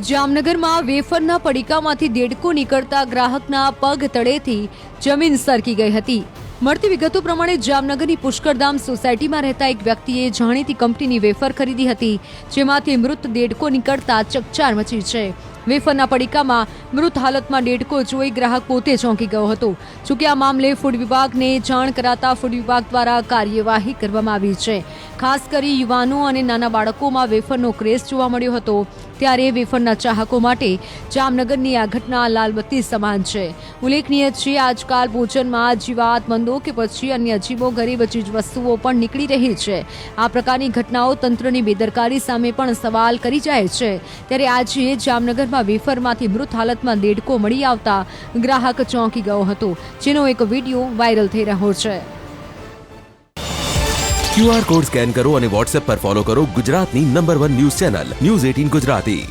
જામનગરમાં વેફરના પડીકામાંથી દેડકો નીકળતા ગ્રાહકના પગ તળેથી જમીન સરકી ગઈ હતી। મળતી વિગતો પ્રમાણે જામનગરની પુષ્કરધામ સોસાયટીમાં રહેતા એક વ્યક્તિએ જાણીતી કંપનીની વેફર ખરીદી હતી, જેમાંથી મૃત દેડકો નીકળતા ચકચાર મચી છે। વેફરના પડીકામાં મૃત હાલતમાં દેડકો જોઈ ગ્રાહક પોતે ચોંકી ગયો હતો। જોકે આ મામલે ફૂડ વિભાગને જાણ કરાતા ફૂડ વિભાગ દ્વારા કાર્યવાહી કરવામાં આવી છે। ખાસ કરી યુવાનો અને નાના બાળકોમાં વેફરનો ક્રેઝ જોવા મળ્યો હતો, ત્યારે વેફરના ચાહકો માટે જામનગરની આ ઘટના લાલબત્તી સમાન છે। ઉલ્લેખનીય છે, આજકાલ ભોજનમાં જીવાતમંદો કે પછી અન્ય અજીબો ગરીબ ચીજ વસ્તુઓ પણ નીકળી રહી છે। આ પ્રકારની ઘટનાઓ તંત્રની બેદરકારી સામે પણ સવાલ કરી જાય છે। ત્યારે આજે જામનગરમાં વેફરમાંથી મૃત હાલતમાં દેડકો મળી આવતા ગ્રાહક ચોંકી ગયો હતો, જેનો એક વિડીયો વાયરલ થઈ રહ્યો છે। QR કોડ સ્કેન કરો અને WhatsApp પર ફોલો કરો ગુજરાતની number 1 news channel news 18 Gujarati.